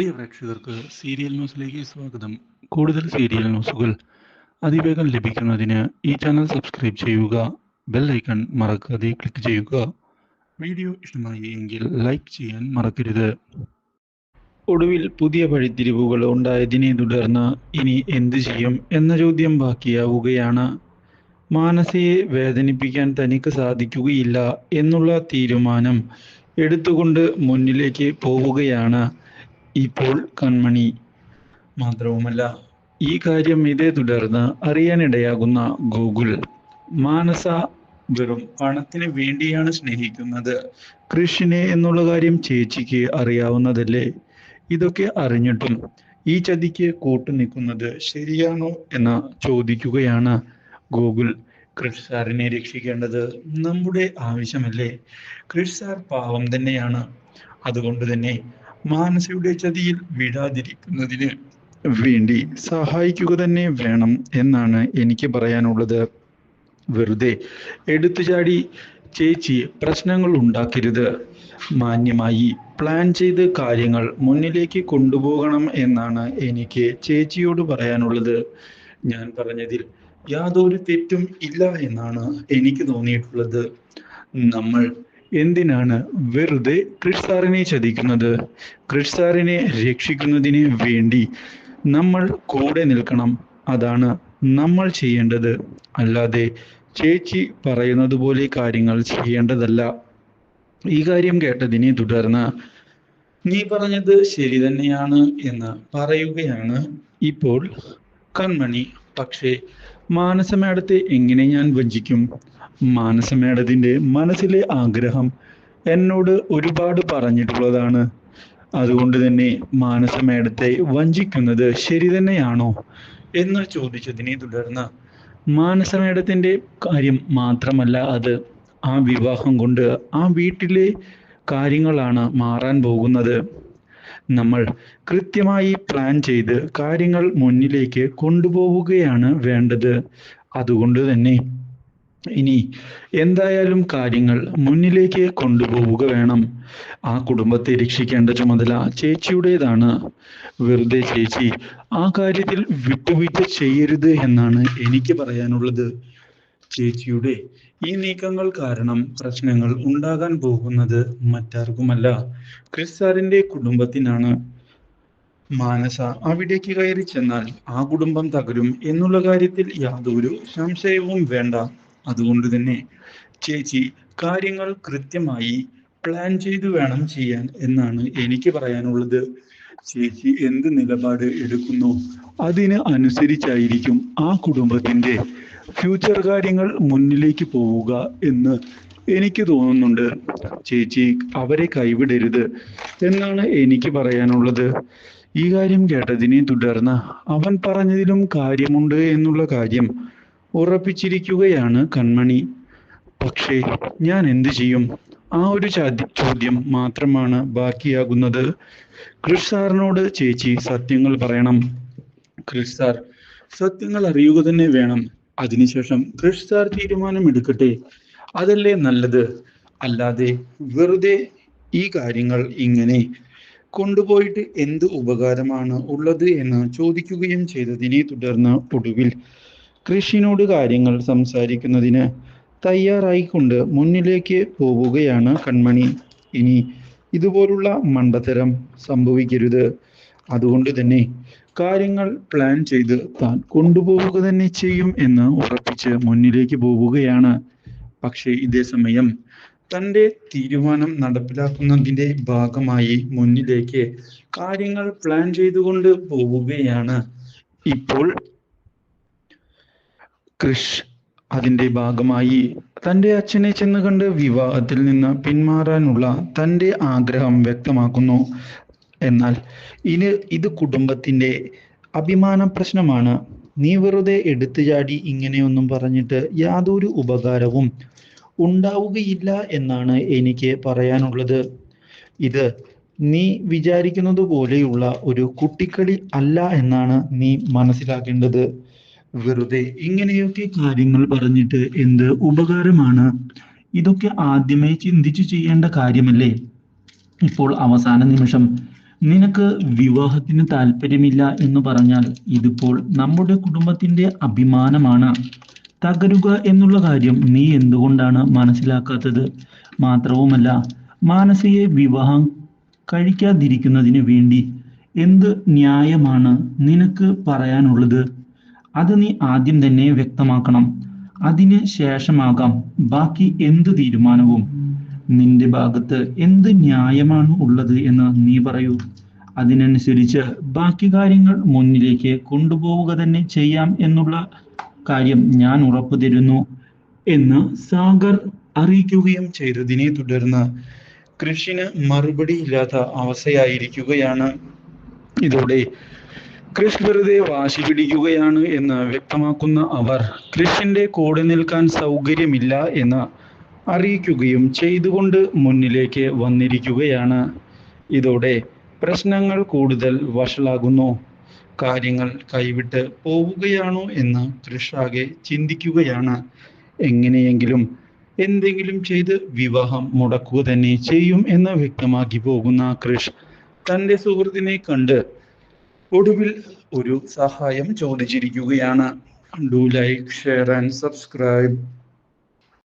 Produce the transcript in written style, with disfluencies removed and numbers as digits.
പ്രിയ പ്രേക്ഷകർക്ക് സീരിയൽ ന്യൂസിലേക്ക് സ്വാഗതം. കൂടുതൽ സീരിയൽ ന്യൂസുകൾ അതിവേഗം ലഭിക്കുന്നതിന് ഈ ചാനൽ സബ്സ്ക്രൈബ് ചെയ്യുക. ബെൽ ഐക്കൺ മറക്കാതെ ക്ലിക്ക് ചെയ്യുക. വീഡിയോ ഇഷ്ടമായി എങ്കിൽ ലൈക്ക് ചെയ്യാൻ മറക്കരുത്. ഒടുവിൽ പുതിയ വഴിത്തിരിവുകൾ ഉണ്ടായതിനെ തുടർന്ന് ഇനി എന്ത് ചെയ്യും എന്ന ചോദ്യം ബാക്കിയാവുകയാണ്. മാനസയെ വേദനിപ്പിക്കാൻ തനിക്ക് സാധിക്കുകയില്ല എന്നുള്ള തീരുമാനം എടുത്തുകൊണ്ട് മുന്നിലേക്ക് പോവുകയാണ് ഇപ്പോൾ കൺമണി. മാത്രവുമല്ല, ഈ കാര്യം ഇതേ തുടർന്ന് അറിയാനിടയാകുന്ന ഗോകുൽ, മാനസ വെറും പണത്തിന് വേണ്ടിയാണ് സ്നേഹിക്കുന്നത് കൃഷിനെ എന്നുള്ള കാര്യം ചേച്ചിക്ക് അറിയാവുന്നതല്ലേ. ഇതൊക്കെ അറിഞ്ഞിട്ടും ഈ ചതിക്ക് കൂട്ടുനിൽക്കുന്നത് ശരിയാണോ എന്ന് ചോദിക്കുകയാണ് ഗോകുൽ. കൃഷ് സാറിനെ രക്ഷിക്കേണ്ടത് നമ്മുടെ ആവശ്യമല്ലേ? കൃഷ് സാർ പാവം തന്നെയാണ്. അതുകൊണ്ട് തന്നെ മാനസയുടെ ചതിയിൽ വീഴാതിരിക്കുന്നതിന് വേണ്ടി സഹായിക്കുക തന്നെ വേണം എന്നാണ് എനിക്ക് പറയാനുള്ളത്. വെറുതെ എടുത്തുചാടി ചേച്ചി പ്രശ്നങ്ങൾ ഉണ്ടാക്കരുത്. മാന്യമായി പ്ലാൻ ചെയ്ത് കാര്യങ്ങൾ മുന്നിലേക്ക് കൊണ്ടുപോകണം എന്നാണ് എനിക്ക് ചേച്ചിയോട് പറയാനുള്ളത്. ഞാൻ പറഞ്ഞതിൽ യാതൊരു തെറ്റും ഇല്ല എന്നാണ് എനിക്ക് തോന്നിയിട്ടുള്ളത്. നമ്മൾ എന്തിനാണ് വെറുതെ കൃഷ് സാറിനെ ചതിക്കുന്നത്? കൃഷ് സാറിനെ രക്ഷിക്കുന്നതിന് വേണ്ടി നമ്മൾ കൂടെ നിൽക്കണം. അതാണ് നമ്മൾ ചെയ്യേണ്ടത്. അല്ലാതെ ചേച്ചി പറയുന്നത് പോലെ കാര്യങ്ങൾ ചെയ്യേണ്ടതല്ല. ഈ കാര്യം കേട്ടതിനെ തുടർന്ന് നീ പറഞ്ഞത് ശരി തന്നെയാണ് എന്ന് പറയുകയാണ് ഇപ്പോൾ കൺമണി. പക്ഷേ മാനസ മേഡത്തെ എങ്ങനെ ഞാൻ വഞ്ചിക്കും? മാനസ മേഡത്തിന്റെ മനസ്സിലെ ആഗ്രഹം എന്നോട് ഒരുപാട് പറഞ്ഞിട്ടുള്ളതാണ്. അതുകൊണ്ട് തന്നെ മാനസ മേഡത്തെ വഞ്ചിക്കുന്നത് ശരി തന്നെയാണോ എന്ന് ചോദിച്ചതിനെ തുടർന്ന് മാനസ മേഡത്തിന്റെ കാര്യം മാത്രമല്ല അത്, ആ വിവാഹം കൊണ്ട് ആ വീട്ടിലെ കാര്യങ്ങളാണ് മാറാൻ പോകുന്നത്. നമ്മൾ കൃത്യമായി പ്ലാൻ ചെയ്ത് കാര്യങ്ങൾ മുന്നിലേക്ക് കൊണ്ടുപോവുകയാണ് വേണ്ടത്. അതുകൊണ്ട് തന്നെ ഇനി എന്തായാലും കാര്യങ്ങൾ മുന്നിലേക്ക് കൊണ്ടുപോവുക വേണം. ആ കുടുംബത്തെ രക്ഷിക്കേണ്ട ചുമതല ചേച്ചിയുടേതാണ്. വെറുതെ ചേച്ചി ആ കാര്യത്തിൽ വിട്ടുവീഴ്ച ചെയ്യരുത് എന്നാണ് എനിക്ക് പറയാനുള്ളത്. ചേച്ചിയുടെ ഈ നീക്കങ്ങൾ കാരണം പ്രശ്നങ്ങൾ ഉണ്ടാകാൻ പോകുന്നത് മറ്റാർക്കുമല്ല, ക്രിസ് സാറിന്റെ കുടുംബത്തിനാണ്. മാനസ അവിടേക്ക് കയറി ചെന്നാൽ ആ കുടുംബം തകരും എന്നുള്ള കാര്യത്തിൽ യാതൊരു സംശയവും വേണ്ട. അതുകൊണ്ട് തന്നെ ചേച്ചി കാര്യങ്ങൾ കൃത്യമായി പ്ലാൻ ചെയ്തു വേണം ചെയ്യാൻ എന്നാണ് എനിക്ക് പറയാനുള്ളത്. ചേച്ചി എന്ത് നിലപാട് എടുക്കുന്നു അതിന് അനുസരിച്ചായിരിക്കും ആ കുടുംബത്തിന്റെ ഫ്യൂച്ചർ കാര്യങ്ങൾ മുന്നിലേക്ക് പോവുക എന്ന് എനിക്ക് തോന്നുന്നുണ്ട്. ചേച്ചി അവരെ കൈവിടരുത് എന്നാണ് എനിക്ക് പറയാനുള്ളത്. ഈ കാര്യം കേട്ടതിനെ തുടർന്ന് അവൻ പറഞ്ഞതിലും കാര്യമുണ്ട് എന്നുള്ള കാര്യം ഉറപ്പിച്ചിരിക്കുകയാണ് കൺമണി. പക്ഷേ ഞാൻ എന്ത് ചെയ്യും? ആ ഒരു ചോദ്യം മാത്രമാണ് ബാക്കിയാകുന്നത്. കൃഷ് സാറിനോട് ചേച്ചി സത്യങ്ങൾ പറയണം. കൃഷ് സാർ സത്യങ്ങൾ അറിയുക തന്നെ വേണം. അതിനുശേഷം കൃഷ് സാർ തീരുമാനം എടുക്കട്ടെ. അതല്ലേ നല്ലത്. അല്ലാതെ വെറുതെ ഈ കാര്യങ്ങൾ ഇങ്ങനെ കൊണ്ടുപോയിട്ട് എന്ത് ഉപകാരമാണ് ഉള്ളത് എന്ന് ചോദിക്കുകയും ചെയ്തതിനെ തുടർന്ന് ഒടുവിൽ കൃഷിനോട് കാര്യങ്ങൾ സംസാരിക്കുന്നതിന് തയ്യാറായിക്കൊണ്ട് മുന്നിലേക്ക് പോവുകയാണ് കൺമണി. ഇനി ഇതുപോലുള്ള മണ്ടത്തരം സംഭവിക്കരുത്. അതുകൊണ്ട് തന്നെ കാര്യങ്ങൾ പ്ലാൻ ചെയ്ത് താൻ കൊണ്ടുപോവുക തന്നെ ചെയ്യും എന്ന് ഉറപ്പിച്ച് മുന്നിലേക്ക് പോവുകയാണ്. പക്ഷേ ഇതേ സമയം തൻ്റെ തീരുമാനം നടപ്പിലാക്കുന്നതിൻ്റെ ഭാഗമായി മുന്നിലേക്ക് കാര്യങ്ങൾ പ്ലാൻ ചെയ്തുകൊണ്ട് പോവുകയാണ് ഇപ്പോൾ കൃഷ്. അതിൻ്റെ ഭാഗമായി തൻ്റെ അച്ഛനെ ചെന്ന് കണ്ട് വിവാഹത്തിൽ നിന്ന് പിന്മാറാനുള്ള തൻ്റെ ആഗ്രഹം വ്യക്തമാക്കുന്നു. എന്നാൽ ഇത് കുടുംബത്തിൻ്റെ അഭിമാന പ്രശ്നമാണ്. നീ വെറുതെ എടുത്തുചാടി ഇങ്ങനെയൊന്നും പറഞ്ഞിട്ട് യാതൊരു ഉപകാരവും ഉണ്ടാവുകയില്ല എന്നാണ് എനിക്ക് പറയാനുള്ളത്. ഇത് നീ വിചാരിക്കുന്നത് പോലെയുള്ള ഒരു കുട്ടിക്കളി അല്ല എന്നാണ് നീ മനസ്സിലാക്കേണ്ടത്. വെറുതെ ഇങ്ങനെയൊക്കെ കാര്യങ്ങൾ പറഞ്ഞിട്ട് എന്ത് ഉപകാരമാണ്? ഇതൊക്കെ ആദ്യമേ ചിന്തിച്ചു ചെയ്യേണ്ട കാര്യമല്ലേ? ഇപ്പോൾ അവസാന നിമിഷം നിനക്ക് വിവാഹത്തിന് താല്പര്യമില്ല എന്ന് പറഞ്ഞാൽ ഇതിപ്പോൾ നമ്മുടെ കുടുംബത്തിന്റെ അഭിമാനമാണ് തകരുക എന്നുള്ള കാര്യം നീ എന്തുകൊണ്ടാണ് മനസ്സിലാക്കാത്തത്? മാത്രവുമല്ല, മാനസിയെ വിവാഹം കഴിക്കാതിരിക്കുന്നതിന് വേണ്ടി എന്ത് ന്യായമാണ് നിനക്ക് പറയാനുള്ളത്? അത് നീ ആദ്യം തന്നെ വ്യക്തമാക്കണം. അതിന് ശേഷമാകാം ബാക്കി എന്ത് തീരുമാനവും. നിന്റെ ഭാഗത്ത് എന്ത് ന്യായമാണ് ഉള്ളത് എന്ന് നീ പറയൂ. അതിനനുസരിച്ച് ബാക്കി കാര്യങ്ങൾ മുന്നിലേക്ക് കൊണ്ടുപോവുക തന്നെ ചെയ്യാം എന്നുള്ള കാര്യം ഞാൻ ഉറപ്പു തരുന്നു എന്ന് സാഗർ അറിയിക്കുകയും ചെയ്തതിനെ തുടർന്ന് കൃഷിന് മറുപടിയില്ലാത്ത അവസ്ഥയായിരിക്കുകയാണ്. ഇതോടെ ക്രിഷ് വെറുതെ വാശി പിടിക്കുകയാണ് എന്ന് വ്യക്തമാക്കുന്ന അവർ ക്രിഷിന്റെ കൂടെ നിൽക്കാൻ സൗകര്യമില്ല എന്ന് അറിയിക്കുകയും ചെയ്തുകൊണ്ട് മുന്നിലേക്ക് വന്നിരിക്കുകയാണ്. ഇതോടെ പ്രശ്നങ്ങൾ കൂടുതൽ വഷളാകുന്നു. കാര്യങ്ങൾ കൈവിട്ട് പോവുകയാണോ എന്ന് ക്രിഷ് ആകെ ചിന്തിക്കുകയാണ്. എങ്ങനെയെങ്കിലും എന്തെങ്കിലും ചെയ്ത് വിവാഹം മുടക്കുക തന്നെ ചെയ്യും എന്ന് വ്യക്തമാക്കി പോകുന്ന ക്രിഷ് തൻ്റെ സുഹൃത്തിനെ കണ്ട് ഒടുവിൽ ഒരു സഹായം ചോദിച്ചിരിക്കുകയാണ്. Do like, share and subscribe.